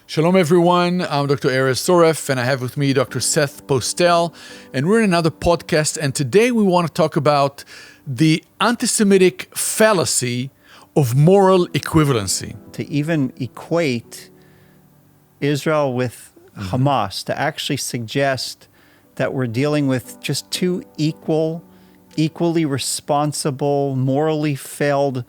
Shalom everyone, I'm Dr. Erez Soref and I have with me Dr. Seth Postell, and we're in another podcast, and today we want to talk about the anti-Semitic fallacy of moral equivalency. To even equate Israel with Hamas, to actually suggest that we're dealing with just two equally responsible, morally failed,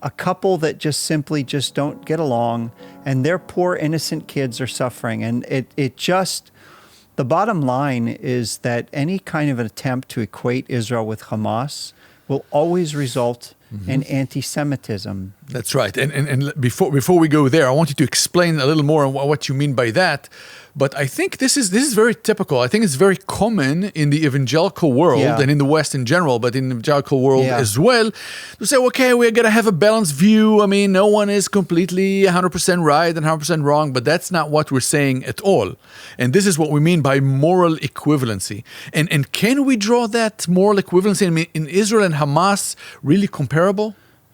a couple that just don't get along, and their poor innocent kids are suffering. And the bottom line is that any kind of an attempt to equate Israel with Hamas will always result in anti-Semitism. That's right. And before we go there, I want you to explain a little more on what you mean by that. But I think this is very typical. I think it's very common in the evangelical world and in the West in general, but in the evangelical world as well, to say, okay, we're going to have a balanced view. I mean, no one is completely 100% right and 100% wrong, but that's not what we're saying at all. And this is what we mean by moral equivalency. And can we draw that moral equivalency? I mean, in Israel and Hamas really comparable?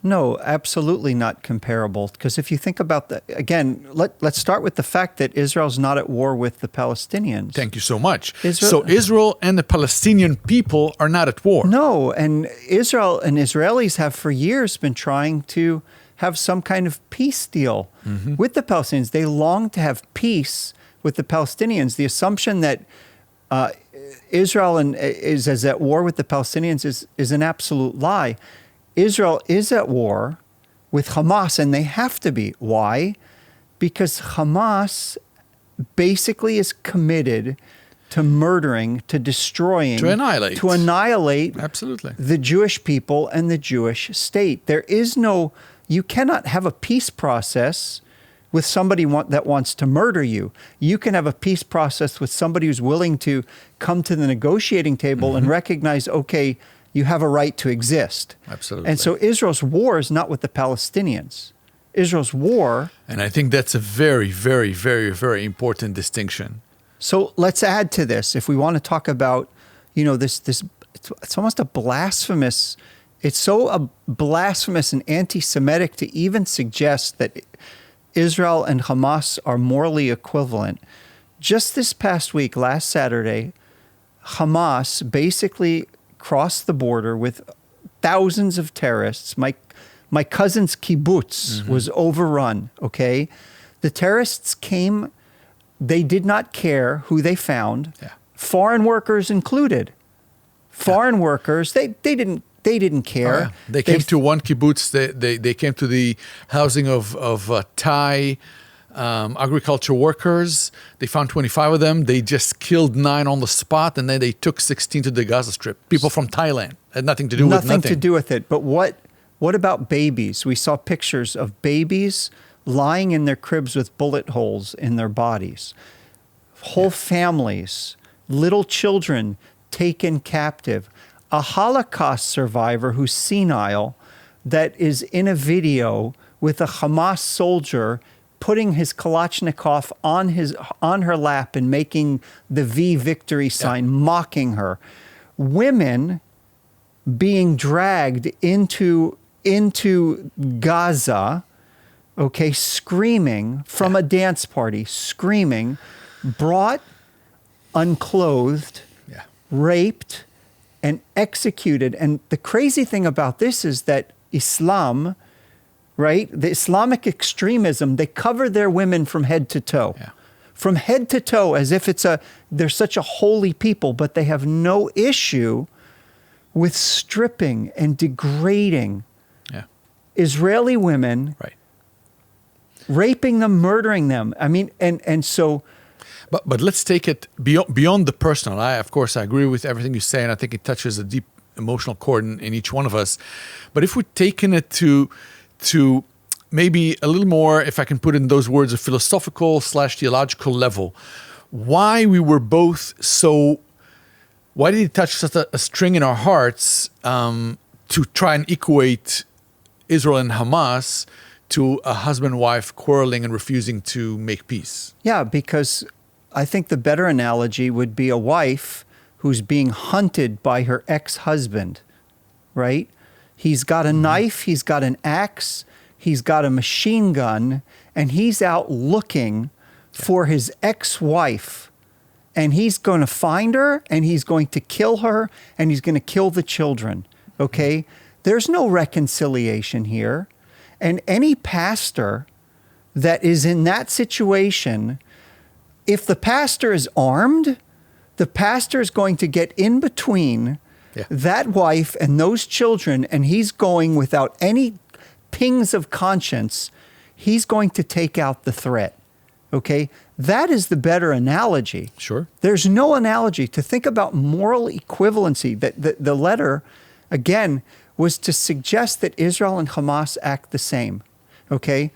No, absolutely not comparable. Because if you think about that, again, let's start with the fact that Israel's not at war with the Palestinians. Thank you so much. So Israel and the Palestinian people are not at war. No, and Israel and Israelis have for years been trying to have some kind of peace deal with the Palestinians. They long to have peace with the Palestinians. The assumption that Israel is at war with the Palestinians is an absolute lie. Israel is at war with Hamas, and they have to be. Why? Because Hamas basically is committed to murdering, to destroying, to annihilate absolutely the Jewish people and the Jewish state. You cannot have a peace process with somebody that wants to murder you. You can have a peace process with somebody who's willing to come to the negotiating table and recognize, okay, you have a right to exist. Absolutely. And so Israel's war is not with the Palestinians. Israel's war... And I think that's a very, very, very, very important distinction. So let's add to this, if we want to talk about, it's almost a blasphemous... It's so blasphemous and anti-Semitic to even suggest that Israel and Hamas are morally equivalent. Just this past week, last Saturday, Hamas basically crossed the border with thousands of terrorists. My cousin's kibbutz was overrun, okay? The terrorists came, they did not care who they found, foreign workers included. Foreign workers, they didn't care. They came to one kibbutz, they came to the housing of Thai agriculture workers. They found 25 of them. They just killed 9 on the spot, and then they took 16 to the Gaza Strip. People from Thailand. Had nothing to do with nothing. Nothing to do with it. But what about babies? We saw pictures of babies lying in their cribs with bullet holes in their bodies. Whole families, little children taken captive. A Holocaust survivor who's senile that is in a video with a Hamas soldier putting his Kalashnikov on her lap and making the V victory sign, mocking her. Women being dragged into Gaza, okay, screaming from a dance party, screaming, brought unclothed, raped, and executed. And the crazy thing about this is that Islam, right? The Islamic extremism, they cover their women from head to toe. From head to toe, as if they're such a holy people, but they have no issue with stripping and degrading Israeli women, raping them, murdering them. I mean, and so... But let's take it beyond the personal. Of course, I agree with everything you say, and I think it touches a deep emotional chord in each one of us. But if we're taking it to maybe a little more, if I can put in those words, a philosophical/theological level, why we were both so, why did it touch such a string in our hearts to try and equate Israel and Hamas to a husband-wife quarreling and refusing to make peace? Yeah, because I think the better analogy would be a wife who's being hunted by her ex-husband, right? He's got a knife, he's got an axe, he's got a machine gun, and he's out looking for his ex-wife, and he's going to find her, and he's going to kill her, and he's going to kill the children, okay? There's no reconciliation here. And any pastor that is in that situation, if the pastor is armed, the pastor is going to get in between that wife and those children, and he's going without any pings of conscience, he's going to take out the threat. Okay? That is the better analogy. Sure. There's no analogy. To think about moral equivalency, that the letter, again, was to suggest that Israel and Hamas act the same. Okay?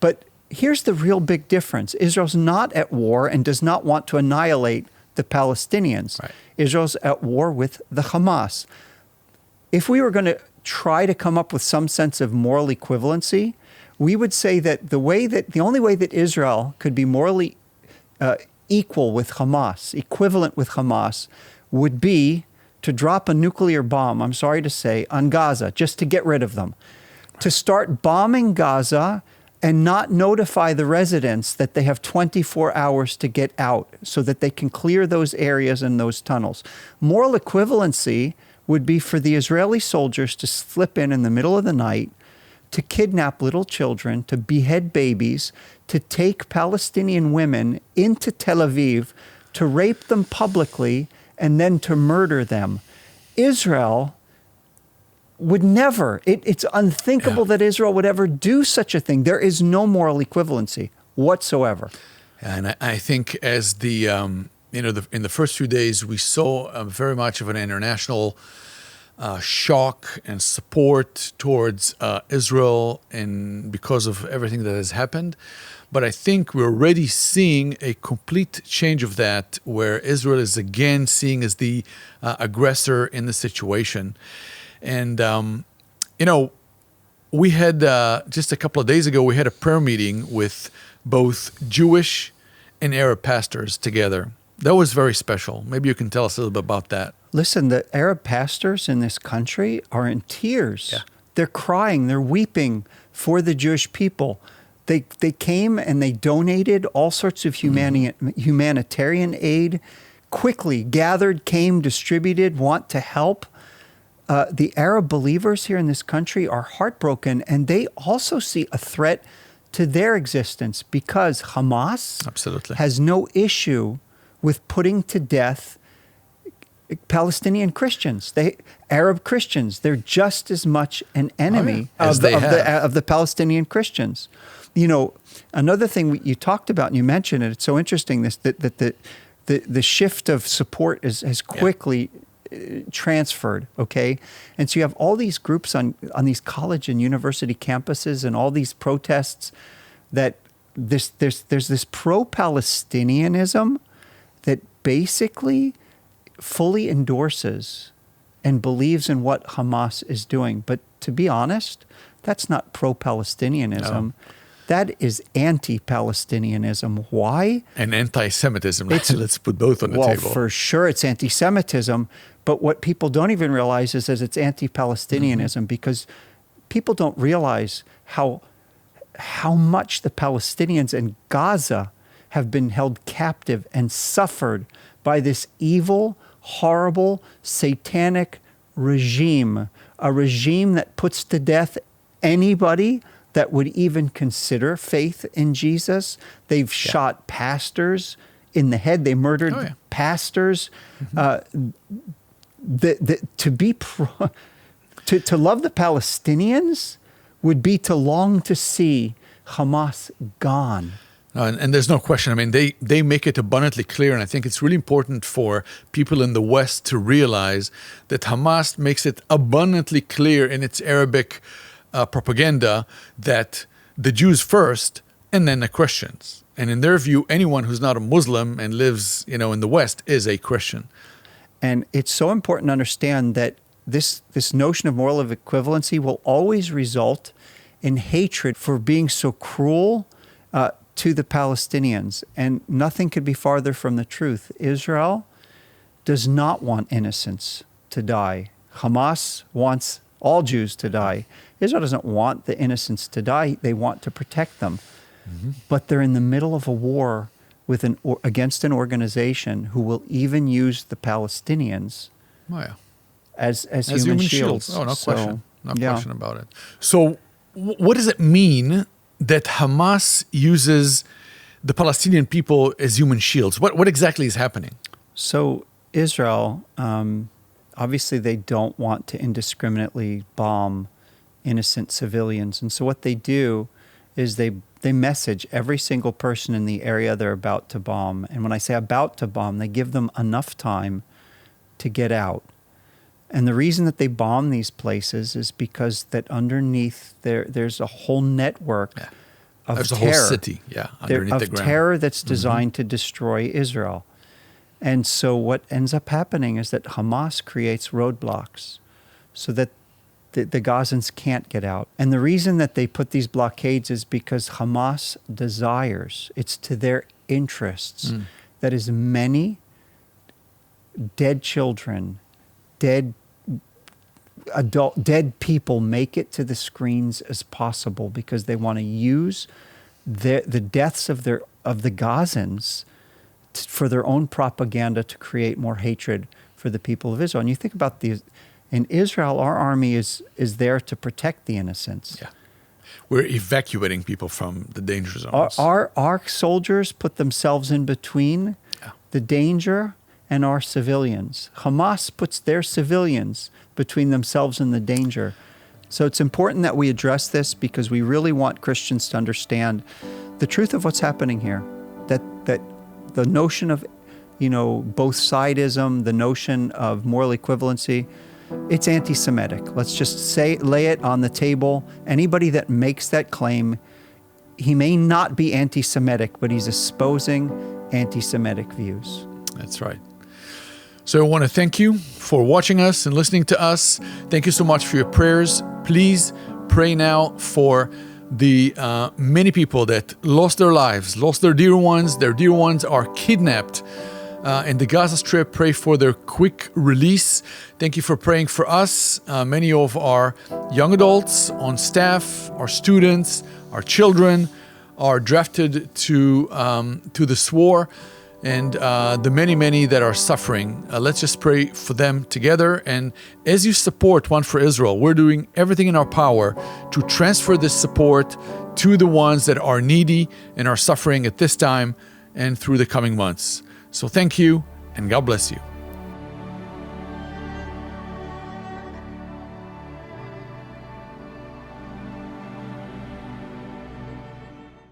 But here's the real big difference. Israel's not at war and does not want to annihilate the Palestinians. Right. Israel's at war with the Hamas. If we were going to try to come up with some sense of moral equivalency, we would say that the only way that Israel could be morally equal with Hamas, equivalent with Hamas, would be to drop a nuclear bomb, I'm sorry to say, on Gaza, just to get rid of them. To start bombing Gaza and not notify the residents that they have 24 hours to get out so that they can clear those areas and those tunnels. Moral equivalency would be for the Israeli soldiers to slip in the middle of the night, to kidnap little children, to behead babies, to take Palestinian women into Tel Aviv, to rape them publicly, and then to murder them. Israel would never, it's unthinkable that Israel would ever do such a thing. There is no moral equivalency whatsoever. And I think as in the first few days, we saw very much of an international shock and support towards Israel, and because of everything that has happened. But I think we're already seeing a complete change of that, where Israel is again seen as the aggressor in the situation. And, we had, just a couple of days ago, we had a prayer meeting with both Jewish and Arab pastors together. That was very special. Maybe you can tell us a little bit about that. Listen, the Arab pastors in this country are in tears. Yeah. They're crying, they're weeping for the Jewish people. They came and they donated all sorts of humanitarian aid, quickly gathered, came, distributed, want to help. The Arab believers here in this country are heartbroken, and they also see a threat to their existence because Hamas Absolutely has no issue with putting to death Palestinian Christians. Arab Christians, they're just as much an enemy of the Palestinian Christians. You know, another thing you talked about and you mentioned it, it's so interesting that the shift of support has quickly transferred, okay? And so you have all these groups on these college and university campuses and all these protests that there's this pro-Palestinianism that basically fully endorses and believes in what Hamas is doing. But to be honest, that's not pro-Palestinianism. No. That is anti-Palestinianism. Why? And anti-Semitism. Let's put both on the table. Well, for sure it's anti-Semitism. But what people don't even realize is that it's anti-Palestinianism because people don't realize how much the Palestinians in Gaza have been held captive and suffered by this evil, horrible, satanic regime, a regime that puts to death anybody that would even consider faith in Jesus. They've shot pastors in the head. They murdered pastors. To love the Palestinians would be to long to see Hamas gone. And there's no question. I mean, they make it abundantly clear, and I think it's really important for people in the West to realize that Hamas makes it abundantly clear in its Arabic propaganda that the Jews first and then the Christians. And in their view, anyone who's not a Muslim and lives, in the West is a Christian. And it's so important to understand that this notion of moral equivalency will always result in hatred for being so cruel to the Palestinians. And nothing could be farther from the truth. Israel does not want innocents to die. Hamas wants all Jews to die. Israel doesn't want the innocents to die. They want to protect them. Mm-hmm. But they're in the middle of a war against an organization who will even use the Palestinians as human shields. Oh, no question. No question about it. So what does it mean that Hamas uses the Palestinian people as human shields? What exactly is happening? So Israel, obviously they don't want to indiscriminately bomb innocent civilians. And so what they do is they message every single person in the area they're about to bomb. And when I say about to bomb, they give them enough time to get out. And the reason that they bomb these places is because that underneath there's a whole network of there's terror. A whole city, underneath the ground. Terror that's designed to destroy Israel. And so what ends up happening is that Hamas creates roadblocks so that the Gazans can't get out. And the reason that they put these blockades is because Hamas desires, it's to their interests, that as many dead children, dead people make it to the screens as possible, because they want to use the deaths of the Gazans for their own propaganda to create more hatred for the people of Israel. And you think about in Israel, our army is there to protect the innocents. Yeah. We're evacuating people from the danger zones. Our soldiers put themselves in between the danger and our civilians. Hamas puts their civilians between themselves and the danger. So it's important that we address this, because we really want Christians to understand the truth of what's happening here. That the notion of, Bothsidesism, the notion of moral equivalency, it's anti-Semitic. Let's just lay it on the table. Anybody that makes that claim, he may not be anti-Semitic, but he's espousing anti-Semitic views. That's right. So I want to thank you for watching us and listening to us. Thank you so much for your prayers. Please pray now for the many people that lost their lives, lost their dear ones. Their dear ones are kidnapped in the Gaza Strip. Pray for their quick release. Thank you for praying for us. Many of our young adults on staff, our students, our children are drafted to this war, and the many that are suffering. Let's just pray for them together. And as you support One for Israel, we're doing everything in our power to transfer this support to the ones that are needy and are suffering at this time and through the coming months. So thank you, and God bless you.